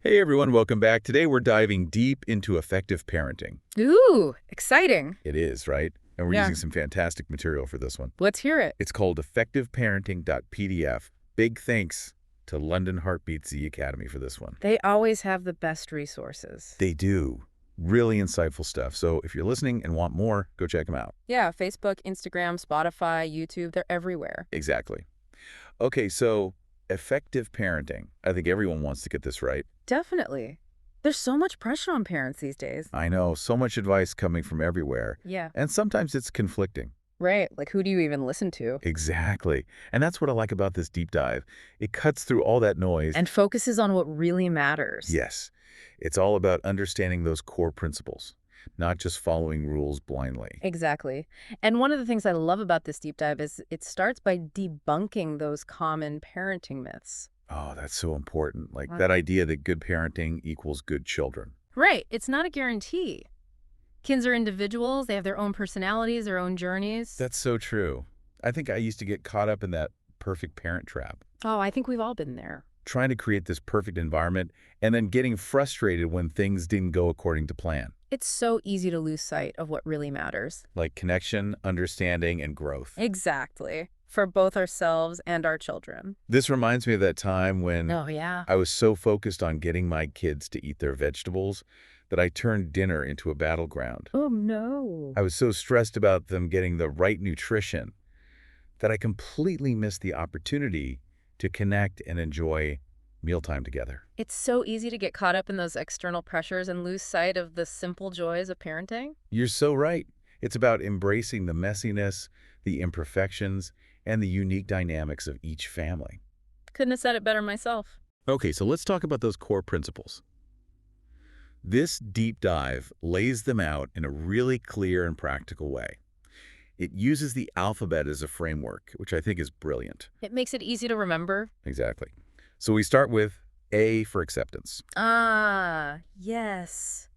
Hey everyone, welcome back. Today we're diving deep into effective parenting. Ooh, exciting. It is, right? And we're Yeah, using some fantastic material for this one. let's hear it. It's called effectiveparenting.pdf. Big thanks to London Heartbeat Z Academy for this one. They always have the best resources. They do. Really insightful stuff. So if you're listening and want more, go check them out. Yeah, Facebook, Instagram, Spotify, YouTube, they're everywhere. Exactly. Okay, so effective parenting. I think everyone wants to get this right. Definitely. There's so much pressure on parents these days. I know, so much advice coming from everywhere. Yeah. And sometimes it's conflicting. Right. Like, who do you even listen to? Exactly. And that's what I like about this deep dive. It cuts through all that noise. And focuses on what really matters. Yes, it's all about understanding those core principles, not just following rules blindly. Exactly. And one of the things I love about this deep dive is it starts by debunking those common parenting myths. Oh, that's so important. Like Right. that idea that good parenting equals good children. Right. It's not a guarantee. Kids are individuals. They have their own personalities, their own journeys. That's so true. I think I used to get caught up in that perfect parent trap, Oh, I think we've all been there. trying to create this perfect environment and then getting frustrated when things didn't go according to plan, It's so easy to lose sight of what really matters. like connection, understanding, and growth. Exactly. For both ourselves and our children. This reminds me of that time when Oh, yeah. I was so focused on getting my kids to eat their vegetables that I turned dinner into a battleground. Oh, no. I was so stressed about them getting the right nutrition that I completely missed the opportunity to connect and enjoy mealtime together. It's so easy to get caught up in those external pressures and lose sight of the simple joys of parenting. You're so right. It's about embracing the messiness, the imperfections, and the unique dynamics of each family. Couldn't have said it better myself. Okay, so let's talk about those core principles. This deep dive lays them out in a really clear and practical way. It uses the alphabet as a framework, which I think is brilliant. It makes it easy to remember. Exactly. So we start with A for acceptance. Ah, yes.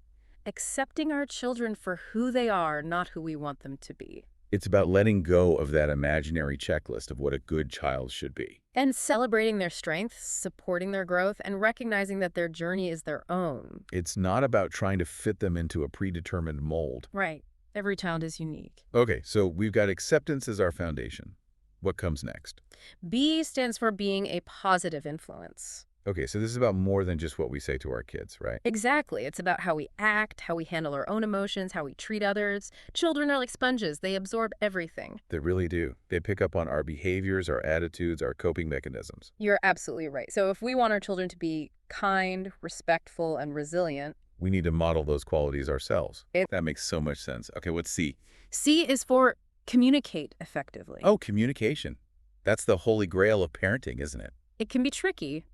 Accepting our children for who they are, not who we want them to be. It's about letting go of that imaginary checklist of what a good child should be. And celebrating their strengths, supporting their growth, and recognizing that their journey is their own. It's not about trying to fit them into a predetermined mold. Right. Every child is unique. Okay, so we've got acceptance as our foundation. What comes next? B stands for being a positive influence. Okay, so this is about more than just what we say to our kids, right? Exactly. It's about how we act, how we handle our own emotions, how we treat others. Children are like sponges. They absorb everything. They really do. They pick up on our behaviors, our attitudes, our coping mechanisms. You're absolutely right. So if we want our children to be kind, respectful, and resilient, We need to model those qualities ourselves. It- That makes so much sense. Okay, what's C? C is for communicate effectively. Oh, communication. That's the holy grail of parenting, isn't it? It can be tricky,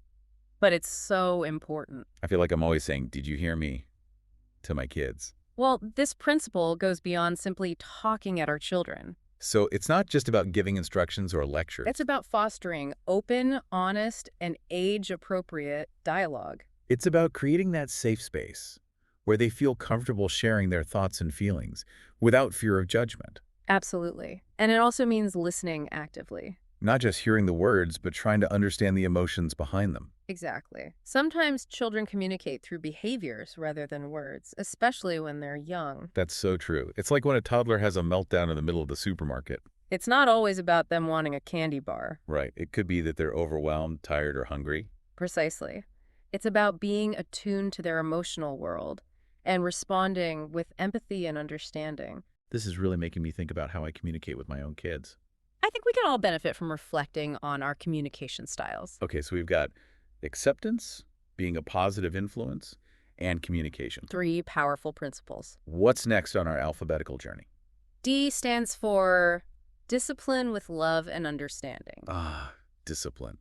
but it's so important. I feel like I'm always saying, "Did you hear me?" to my kids. Well, this principle goes beyond simply talking at our children. So it's not just about giving instructions or lectures. It's about fostering open, honest, and age-appropriate dialogue. It's about creating that safe space where they feel comfortable sharing their thoughts and feelings without fear of judgment. Absolutely. And it also means listening actively. Not just hearing the words, but trying to understand the emotions behind them. Exactly. Sometimes children communicate through behaviors rather than words, especially when they're young. That's so true. It's like when a toddler has a meltdown in the middle of the supermarket. It's not always about them wanting a candy bar. Right. It could be that they're overwhelmed, tired, or hungry. Precisely. It's about being attuned to their emotional world and responding with empathy and understanding. This is really making me think about how I communicate with my own kids. I think we can all benefit from reflecting on our communication styles. Okay, so we've got acceptance, being a positive influence, and communication. 3 powerful principles. What's next on our alphabetical journey? D stands for discipline with love and understanding. Ah, discipline.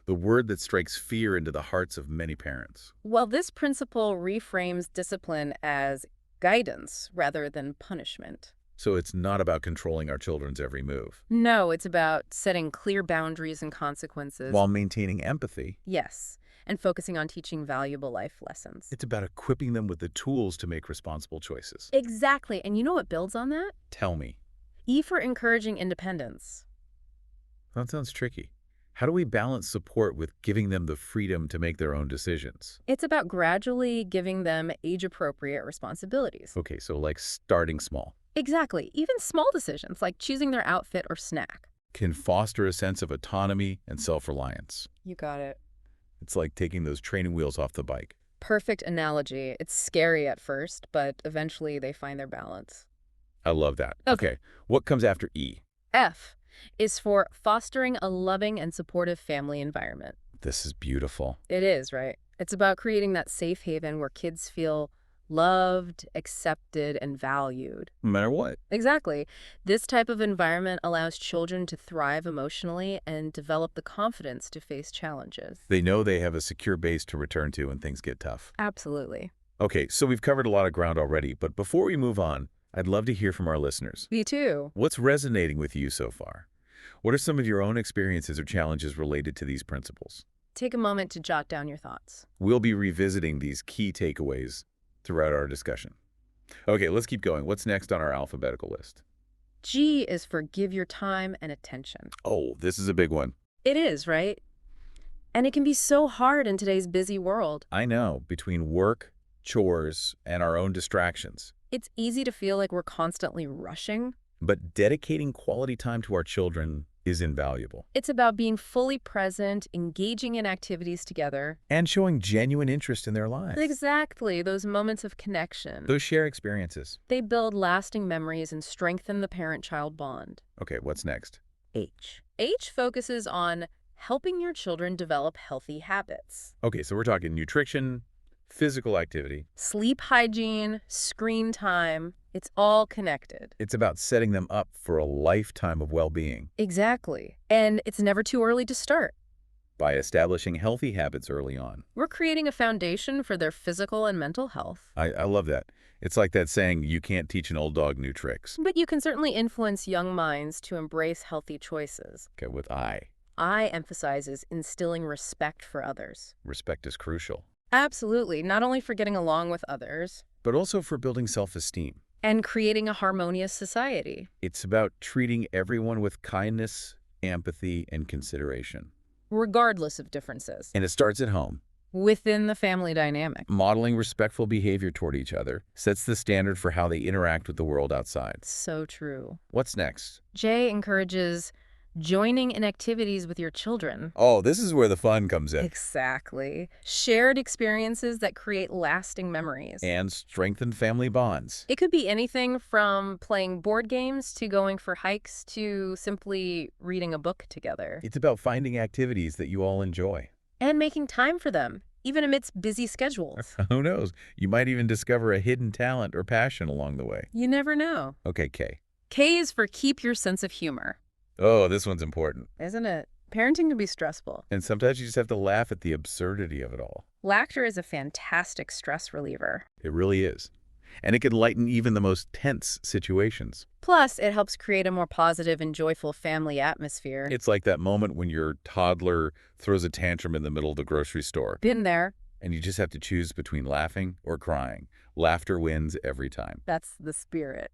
The word that strikes fear into the hearts of many parents. Well, this principle reframes discipline as guidance rather than punishment. So it's not about controlling our children's every move, No, it's about setting clear boundaries and consequences. while maintaining empathy. Yes, and focusing on teaching valuable life lessons. It's about equipping them with the tools to make responsible choices. Exactly. And you know what builds on that? Tell me, E for encouraging independence. that sounds tricky. How do we balance support with giving them the freedom to make their own decisions? It's about gradually giving them age-appropriate responsibilities. Okay, so like starting small Exactly. Even small decisions like choosing their outfit or snack. can foster a sense of autonomy and self-reliance. You got it. It's like taking those training wheels off the bike. Perfect analogy. It's scary at first, but eventually they find their balance. I love that. Okay. Okay, what comes after E? F is for fostering a loving and supportive family environment. This is beautiful. It is, right? It's about creating that safe haven where kids feel loved, accepted, and valued. No matter what. Exactly. This type of environment allows children to thrive emotionally and develop the confidence to face challenges. They know they have a secure base to return to when things get tough. Absolutely. Okay, so we've covered a lot of ground already, but before we move on, I'd love to hear from our listeners. Me too. What's resonating with you so far? What are some of your own experiences or challenges related to these principles? Take a moment to jot down your thoughts. We'll be revisiting these key takeaways throughout our discussion. Okay, let's keep going. What's next on our alphabetical list? G is for give your time and attention. Oh, this is a big one. It is, right? And it can be so hard in today's busy world. I know, between work, chores, and our own distractions. It's easy to feel like we're constantly rushing. But dedicating quality time to our children is invaluable. It's about being fully present, engaging in activities together. And showing genuine interest in their lives. Exactly, those moments of connection. Those shared experiences. They build lasting memories and strengthen the parent-child bond. Okay, what's next? H. H focuses on helping your children develop healthy habits. Okay, so we're talking nutrition, physical activity. Sleep hygiene, screen time, it's all connected. It's about setting them up for a lifetime of well-being Exactly. And it's never too early to start. by establishing healthy habits early on. We're creating a foundation for their physical and mental health. I love that. It's like that saying, you can't teach an old dog new tricks. But you can certainly influence young minds to embrace healthy choices. Okay, with I. I emphasizes instilling respect for others. Respect is crucial. Absolutely, not only for getting along with others, But also for building self-esteem. and creating a harmonious society. It's about treating everyone with kindness, empathy, and consideration. Regardless of differences, And it starts at home. within the family dynamic. Modeling respectful behavior toward each other sets the standard for how they interact with the world outside. So true. What's next? J encourages joining in activities with your children. Oh, this is where the fun comes in. Exactly. Shared experiences that create lasting memories. And strengthen family bonds. It could be anything from playing board games to going for hikes to simply reading a book together. It's about finding activities that you all enjoy. And making time for them, even amidst busy schedules. Who knows? You might even discover a hidden talent or passion along the way. You never know. Okay, K. K is for keep your sense of humor. Oh, this one's important. Isn't it? Parenting can be stressful. And sometimes you just have to laugh at the absurdity of it all. Laughter is a fantastic stress reliever. It really is. And it can lighten even the most tense situations. Plus, it helps create a more positive and joyful family atmosphere. It's like that moment when your toddler throws a tantrum in the middle of the grocery store, Been there. and you just have to choose between laughing or crying. Laughter wins every time. That's the spirit.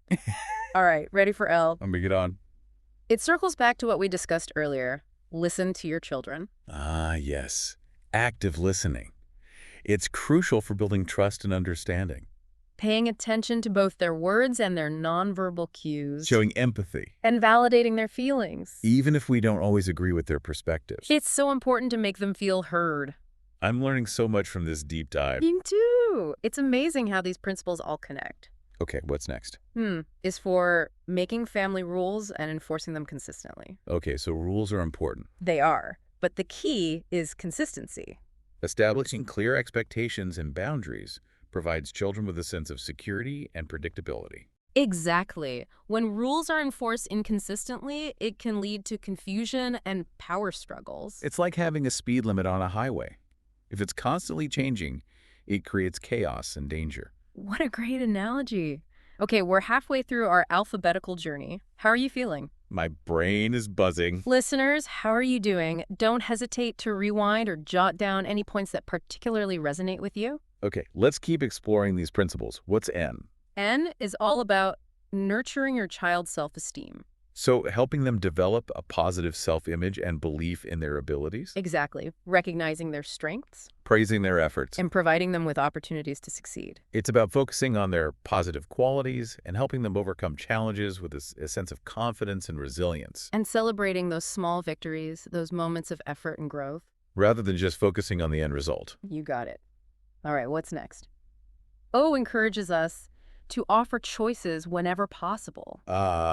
All right, ready for L. Let me get on. It circles back to what we discussed earlier. Listen to your children. Ah, yes. Active listening. It's crucial for building trust and understanding. Paying attention to both their words and their nonverbal cues. Showing empathy, And validating their feelings. even if we don't always agree with their perspectives. It's so important to make them feel heard. I'm learning so much from this deep dive. Me too. It's amazing how these principles all connect. Okay, what's next? Is for making family rules and enforcing them consistently. Okay, so rules are important. They are. But the key is consistency. Establishing clear expectations and boundaries provides children with a sense of security and predictability. Exactly. When rules are enforced inconsistently, it can lead to confusion and power struggles. It's like having a speed limit on a highway. If it's constantly changing, it creates chaos and danger. What a great analogy. Okay, we're halfway through our alphabetical journey. How are you feeling? My brain is buzzing. Listeners, how are you doing? Don't hesitate to rewind or jot down any points that particularly resonate with you. Okay, let's keep exploring these principles. What's N? N is all about nurturing your child's self-esteem. So helping them develop a positive self-image and belief in their abilities, Exactly. Recognizing their strengths praising their efforts. and providing them with opportunities to succeed. It's about focusing on their positive qualities and helping them overcome challenges with a sense of confidence and resilience, And celebrating those small victories, those moments of effort and growth. rather than just focusing on the end result. You got it. All right, what's next? O encourages us to offer choices whenever possible.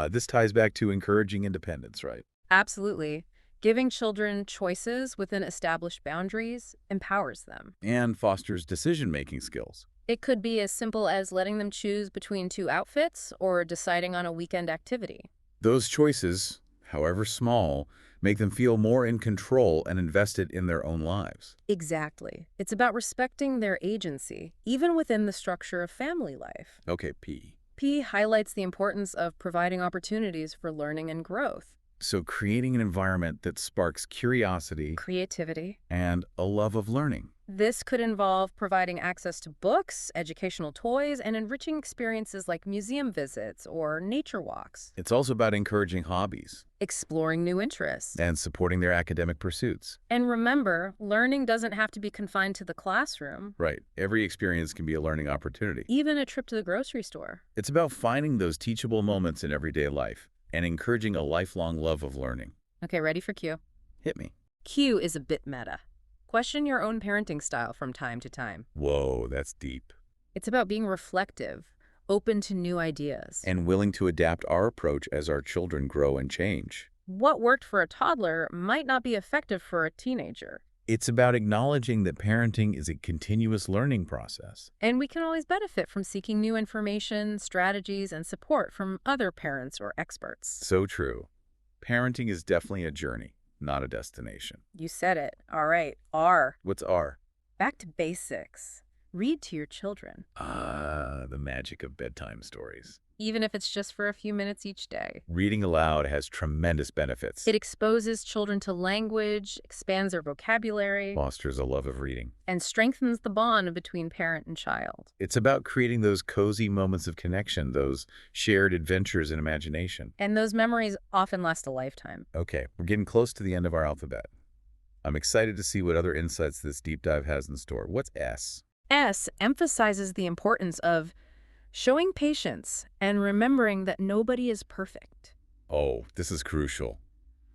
This ties back to encouraging independence, right? Absolutely. Giving children choices within established boundaries empowers them. And fosters decision-making skills. It could be as simple as letting them choose between two outfits or deciding on a weekend activity. Those choices, however small, make them feel more in control and invested in their own lives. Exactly. It's about respecting their agency, even within the structure of family life. Okay, P. P highlights the importance of providing opportunities for learning and growth, So creating an environment that sparks curiosity creativity. and a love of learning. This could involve providing access to books, educational toys, and enriching experiences like museum visits or nature walks, It's also about encouraging hobbies exploring new interests. and supporting their academic pursuits. And remember, learning doesn't have to be confined to the classroom, Right. Every experience can be a learning opportunity. even a trip to the grocery store. It's about finding those teachable moments in everyday life and encouraging a lifelong love of learning. Okay, ready for Q? Hit me. Q is a bit meta. Question your own parenting style from time to time. Whoa, that's deep. It's about being reflective, open to new ideas. And willing to adapt our approach as our children grow and change. What worked for a toddler might not be effective for a teenager. It's about acknowledging that parenting is a continuous learning process. And we can always benefit from seeking new information, strategies, and support from other parents or experts. So true. Parenting is definitely a journey, not a destination. You said it. All right. R. What's R? Back to basics. Read to your children, The magic of bedtime stories. even if it's just for a few minutes each day. Reading aloud has tremendous benefits. It exposes children to language, expands their vocabulary, Fosters a love of reading. and strengthens the bond between parent and child. It's about creating those cozy moments of connection, those shared adventures in imagination. And those memories often last a lifetime. Okay, we're getting close to the end of our alphabet. I'm excited to see what other insights this deep dive has in store. What's S? S emphasizes the importance of showing patience and remembering that nobody is perfect. Oh, this is crucial.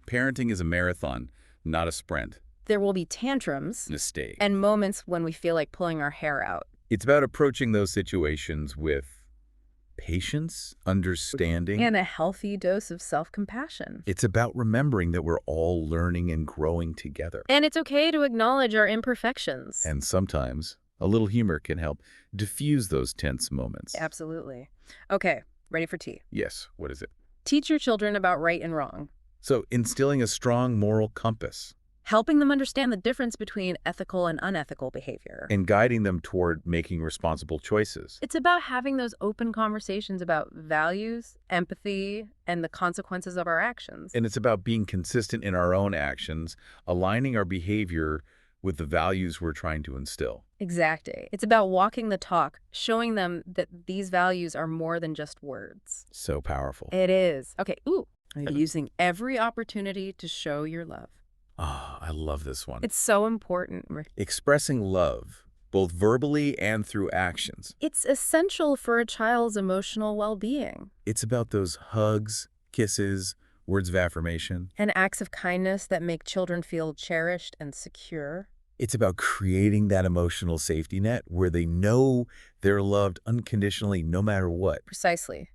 Parenting is a marathon, not a sprint. There will be tantrums Mistake. and moments when we feel like pulling our hair out. It's about approaching those situations with patience, understanding. And a healthy dose of self-compassion. It's about remembering that we're all learning and growing together. And it's okay to acknowledge our imperfections. And sometimes a little humor can help diffuse those tense moments. Absolutely. Okay, ready for T. Yes, what is it? Teach your children about right and wrong, So instilling a strong moral compass helping them understand the difference between ethical and unethical behavior. and guiding them toward making responsible choices. It's about having those open conversations about values, empathy, and the consequences of our actions. And it's about being consistent in our own actions, aligning our behavior with the values we're trying to instill. Exactly. It's about walking the talk, showing them that these values are more than just words. So powerful. It is. Okay, using every opportunity to show your love. Ah, I love this one. It's so important. Expressing love, both verbally and through actions. It's essential for a child's emotional well-being. It's about those hugs, kisses, words of affirmation. And acts of kindness that make children feel cherished and secure. It's about creating that emotional safety net where they know they're loved unconditionally no matter what. Precisely.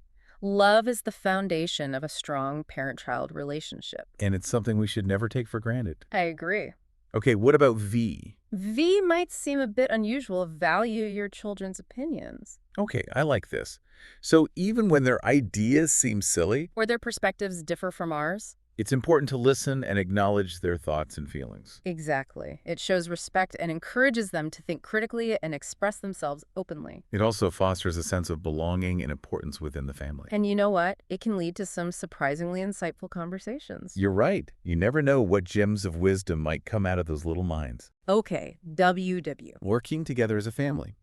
Love is the foundation of a strong parent-child relationship. And it's something we should never take for granted. I agree. Okay, what about V? V might seem a bit unusual. Value your children's opinions. Okay, I like this. So even when their ideas seem silly, Or their perspectives differ from ours. it's important to listen and acknowledge their thoughts and feelings. Exactly. It shows respect and encourages them to think critically and express themselves openly. It also fosters a sense of belonging and importance within the family. And you know what? It can lead to some surprisingly insightful conversations. You're right. You never know what gems of wisdom might come out of those little minds. Okay, WW. Working together as a family.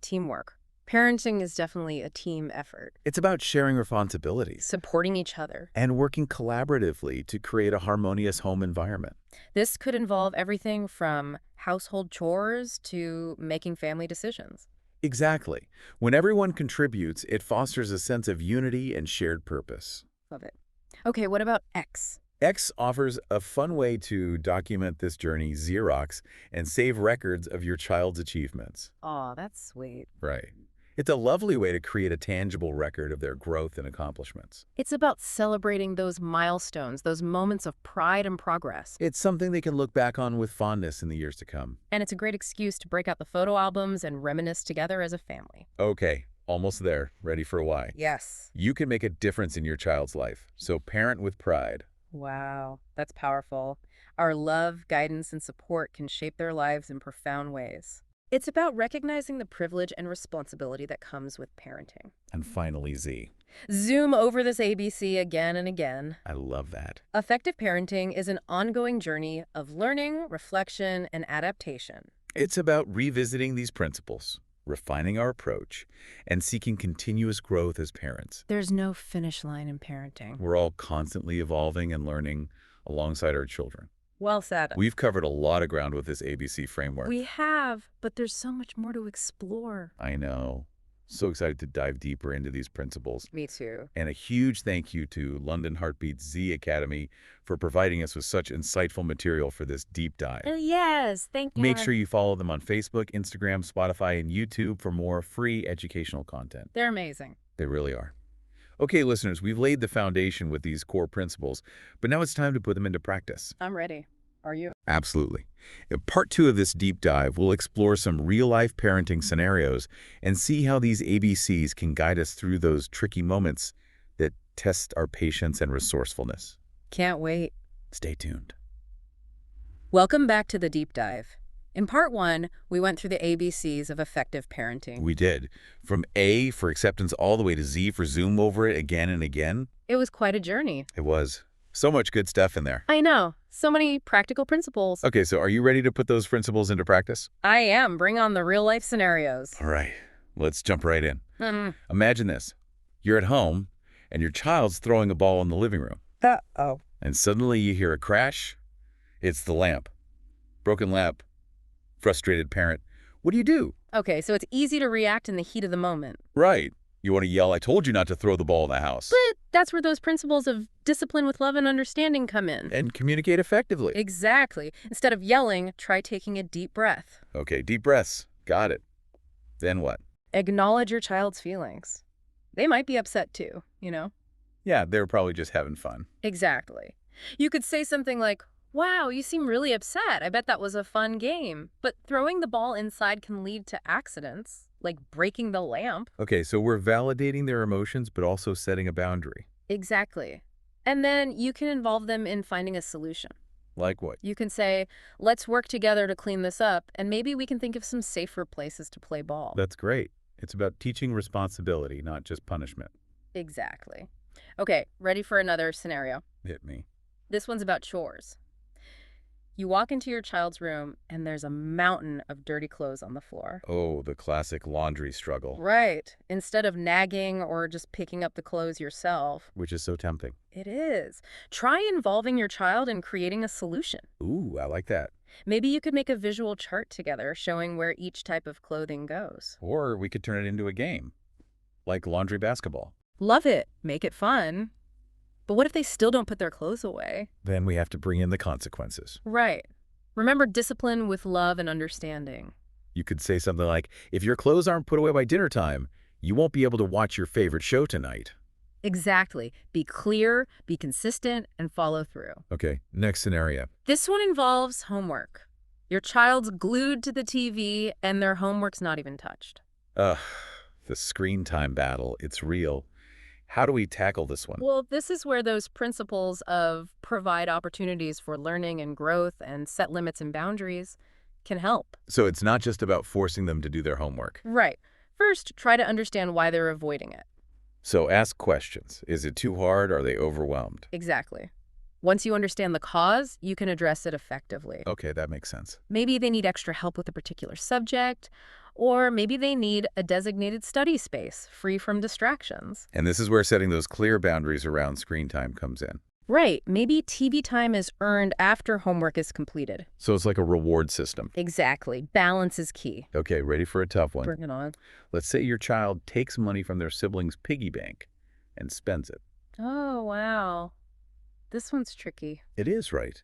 Teamwork. Parenting is definitely a team effort, It's about sharing responsibilities supporting each other. and working collaboratively to create a harmonious home environment. This could involve everything from household chores to making family decisions. Exactly. When everyone contributes, it fosters a sense of unity and shared purpose. Love it. Okay, what about X? X offers a fun way to document this journey, Xerox, and save records of your child's achievements. Aw, that's sweet. Right. It's a lovely way to create a tangible record of their growth and accomplishments. It's about celebrating those milestones, those moments of pride and progress. It's something they can look back on with fondness in the years to come. And it's a great excuse to break out the photo albums and reminisce together as a family. Okay, almost there. Ready for a why. Yes. You can make a difference in your child's life, so parent with pride. Wow, that's powerful. Our love, guidance, and support can shape their lives in profound ways. It's about recognizing the privilege and responsibility that comes with parenting. And finally, Z. Zoom over this ABC again and again. I love that. Effective parenting is an ongoing journey of learning, reflection, and adaptation. It's about revisiting these principles, refining our approach, and seeking continuous growth as parents. There's no finish line in parenting. We're all constantly evolving and learning alongside our children. Well said. We've covered a lot of ground with this ABC framework. We have, but there's so much more to explore. I know. So excited to dive deeper into these principles. Me too. And a huge thank you to London Heartbeat Z Academy for providing us with such insightful material for this deep dive. Yes, thank you. Make sure you follow them on Facebook, Instagram, Spotify, and YouTube for more free educational content. They're amazing. They really are. Okay, listeners, we've laid the foundation with these core principles, but now it's time to put them into practice. I'm ready. Are you? Absolutely. In part 2 of this deep dive, we'll explore some real-life parenting scenarios and see how these ABCs can guide us through those tricky moments that test our patience and resourcefulness. Can't wait. Stay tuned. Welcome back to the deep dive. In part 1, we went through the ABCs of effective parenting. We did. From A for acceptance all the way to Z for zoom over it again and again. It was quite a journey. It was. So much good stuff in there. I know. So many practical principles. Okay, so are you ready to put those principles into practice? I am. Bring on the real-life scenarios. All right, let's jump right in. Mm. Imagine this. You're at home, and your child's throwing a ball in the living room. Uh-oh. And suddenly you hear a crash. It's the lamp. Broken lamp. Frustrated parent. What do you do? Okay, so it's easy to react in the heat of the moment. Right. You want to yell, I told you not to throw the ball in the house. But that's where those principles of discipline with love and understanding come in. And communicate effectively. Exactly. Instead of yelling, try taking a deep breath. Okay, deep breaths. Got it. Then what? Acknowledge your child's feelings. They might be upset too, you know? Yeah, they were probably just having fun. Exactly. You could say something like, wow, you seem really upset. I bet that was a fun game. But throwing the ball inside can lead to accidents, like breaking the lamp. Okay, so we're validating their emotions, but also setting a boundary. Exactly. And then you can involve them in finding a solution. Like what? You can say, let's work together to clean this up, and maybe we can think of some safer places to play ball. That's great. It's about teaching responsibility, not just punishment. Exactly. Okay, ready for another scenario? Hit me. This one's about chores. You walk into your child's room, and there's a mountain of dirty clothes on the floor. Oh, the classic laundry struggle. Right. Instead of nagging or just picking up the clothes yourself. Which is so tempting. It is. Try involving your child in creating a solution. Ooh, I like that. Maybe you could make a visual chart together showing where each type of clothing goes. Or we could turn it into a game, like laundry basketball. Love it. Make it fun. But what if they still don't put their clothes away? Then we have to bring in the consequences. Right. Remember discipline with love and understanding. You could say something like, if your clothes aren't put away by dinner time, you won't be able to watch your favorite show tonight. Exactly. Be clear, be consistent, and follow through. Okay, next scenario. This one involves homework. Your child's glued to the TV and their homework's not even touched. Ugh, the screen time battle, it's real. How do we tackle this one? Well, this is where those principles of provide opportunities for learning and growth and set limits and boundaries can help. So it's not just about forcing them to do their homework. Right. First, try to understand why they're avoiding it. So ask questions. Is it too hard? Are they overwhelmed? Exactly. Once you understand the cause, you can address it effectively. Okay, that makes sense. Maybe they need extra help with a particular subject, Or maybe they need a designated study space, free from distractions. And this is where setting those clear boundaries around screen time comes in. Right, maybe TV time is earned after homework is completed. So it's like a reward system. Exactly. Balance is key. Okay, ready for a tough one. Bring it on. Let's say your child takes money from their sibling's piggy bank and spends it. Oh, wow. This one's tricky. It is right.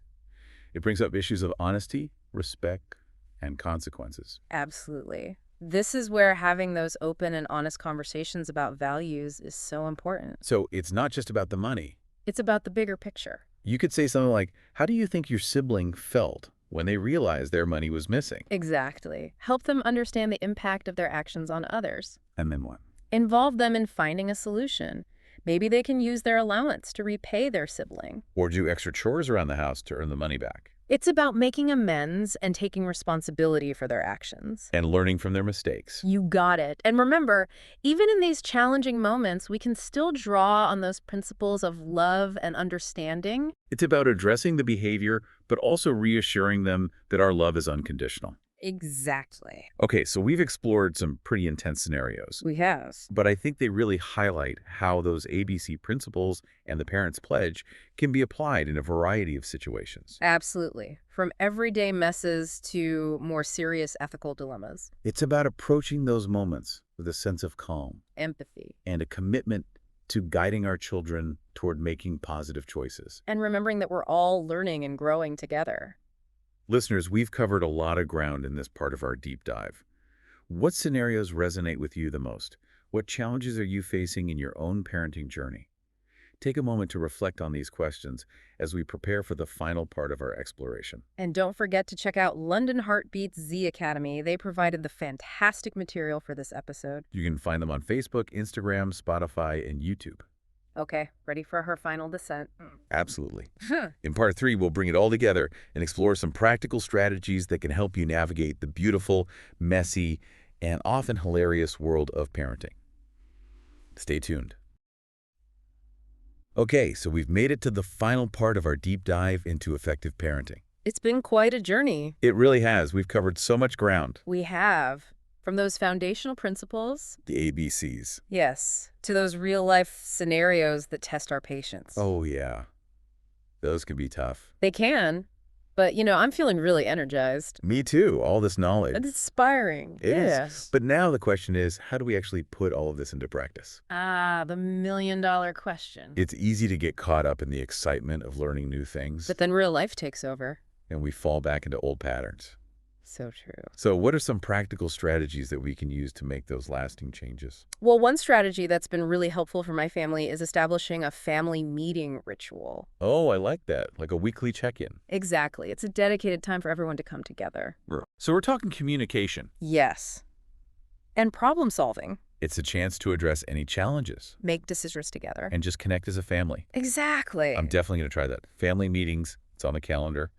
It brings up issues of honesty, respect, and consequences. Absolutely. This is where having those open and honest conversations about values is so important. So it's not just about the money. It's about the bigger picture. You could say something like, how do you think your sibling felt when they realized their money was missing? Exactly. Help them understand the impact of their actions on others. And then what? Involve them in finding a solution. Maybe they can use their allowance to repay their sibling. Or do extra chores around the house to earn the money back. It's about making amends and taking responsibility for their actions. And learning from their mistakes. You got it. And remember, even in these challenging moments, we can still draw on those principles of love and understanding. It's about addressing the behavior, but also reassuring them that our love is unconditional. Exactly. Okay, so we've explored some pretty intense scenarios, We have. but I think they really highlight how those ABC principles and the parent's pledge can be applied in a variety of situations. Absolutely. From everyday messes to more serious ethical dilemmas. It's about approaching those moments with a sense of calm Empathy. and a commitment to guiding our children toward making positive choices. And remembering that we're all learning and growing together. Listeners, we've covered a lot of ground in this part of our deep dive. What scenarios resonate with you the most? What challenges are you facing in your own parenting journey? Take a moment to reflect on these questions as we prepare for the final part of our exploration. And don't forget to check out London Heartbeat's Z Academy. They provided the fantastic material for this episode. You can find them on Facebook, Instagram, Spotify, and YouTube. Okay, ready for her final descent? Absolutely. In part 3, we'll bring it all together and explore some practical strategies that can help you navigate the beautiful, messy, and often hilarious world of parenting. Stay tuned. Okay, so we've made it to the final part of our deep dive into effective parenting. It's been quite a journey. It really has. We've covered so much ground. We have. From those foundational principles, The ABCs. yes, to those real-life scenarios that test our patience. Oh, yeah. Those can be tough. They can, but, I'm feeling really energized. Me too, all this knowledge. And inspiring. It is. Yes. But now the question is, how do we actually put all of this into practice? The million-dollar question. It's easy to get caught up in the excitement of learning new things, But then real life takes over. and we fall back into old patterns. So true. So what are some practical strategies that we can use to make those lasting changes? Well, one strategy that's been really helpful for my family is establishing a family meeting ritual. Oh, I like that. Like a weekly check-in. Exactly. It's a dedicated time for everyone to come together. So we're talking communication. Yes. And problem solving. It's a chance to address any challenges Make decisions together. and just connect as a family. Exactly. I'm definitely going to try that. Family meetings, it's on the calendar.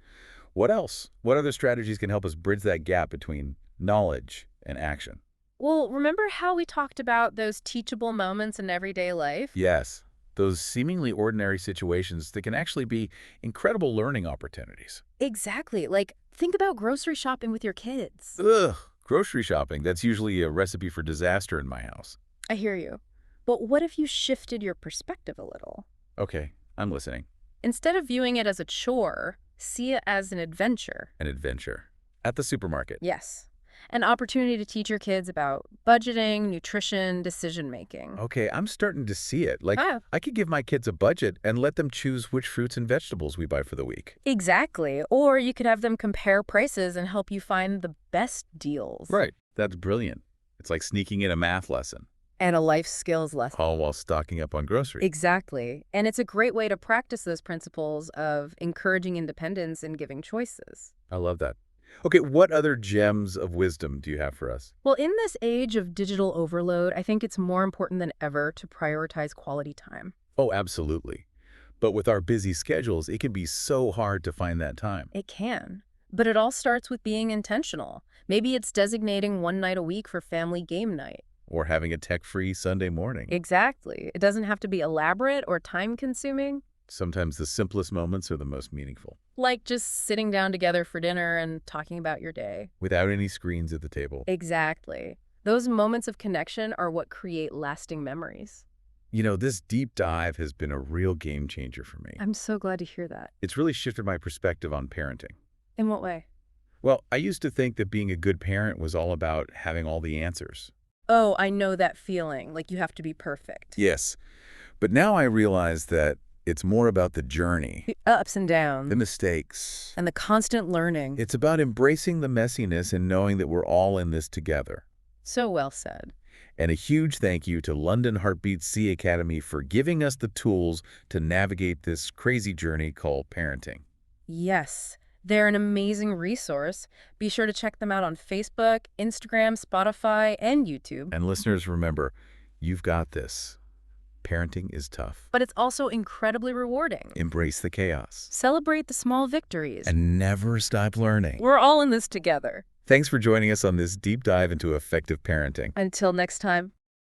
What else? What other strategies can help us bridge that gap between knowledge and action? Well, remember how we talked about those teachable moments in everyday life? Yes, those seemingly ordinary situations that can actually be incredible learning opportunities. Exactly. Like, think about grocery shopping with your kids. Ugh, grocery shopping, that's usually a recipe for disaster in my house. I hear you. But what if you shifted your perspective a little? Okay, I'm listening. Instead of viewing it as a chore, see it as an adventure. An adventure. At the supermarket. Yes. An opportunity to teach your kids about budgeting, nutrition, decision-making. Okay, I'm starting to see it. Like, Oh. I could give my kids a budget and let them choose which fruits and vegetables we buy for the week. Exactly. Or you could have them compare prices and help you find the best deals. Right. That's brilliant. It's like sneaking in a math lesson, And a life skills lesson. all while stocking up on groceries. Exactly. And it's a great way to practice those principles of encouraging independence and giving choices. I love that. Okay, what other gems of wisdom do you have for us? Well, in this age of digital overload, I think it's more important than ever to prioritize quality time. Oh, absolutely. But with our busy schedules, it can be so hard to find that time. It can. But it all starts with being intentional. Maybe it's designating one night a week for family game night. Or having a tech-free Sunday morning. Exactly. It doesn't have to be elaborate or time-consuming. Sometimes the simplest moments are the most meaningful, Like just sitting down together for dinner and talking about your day. without any screens at the table. Exactly. Those moments of connection are what create lasting memories. This deep dive has been a real game changer for me. I'm so glad to hear that. It's really shifted my perspective on parenting. In what way? Well, I used to think that being a good parent was all about having all the answers. Oh, I know that feeling, like you have to be perfect. Yes, but now I realize that it's more about the journey, The ups and the downs, mistakes. and the constant learning. It's about embracing the messiness and knowing that we're all in this together. So well said. And a huge thank you to London Heartbeat Sea Academy for giving us the tools to navigate this crazy journey called parenting. Yes, they're an amazing resource. Be sure to check them out on Facebook, Instagram, Spotify, and YouTube. And listeners, remember, you've got this. Parenting is tough. But it's also incredibly rewarding. Embrace the chaos. Celebrate the small victories. And never stop learning. We're all in this together. Thanks for joining us on this deep dive into effective parenting. Until next time.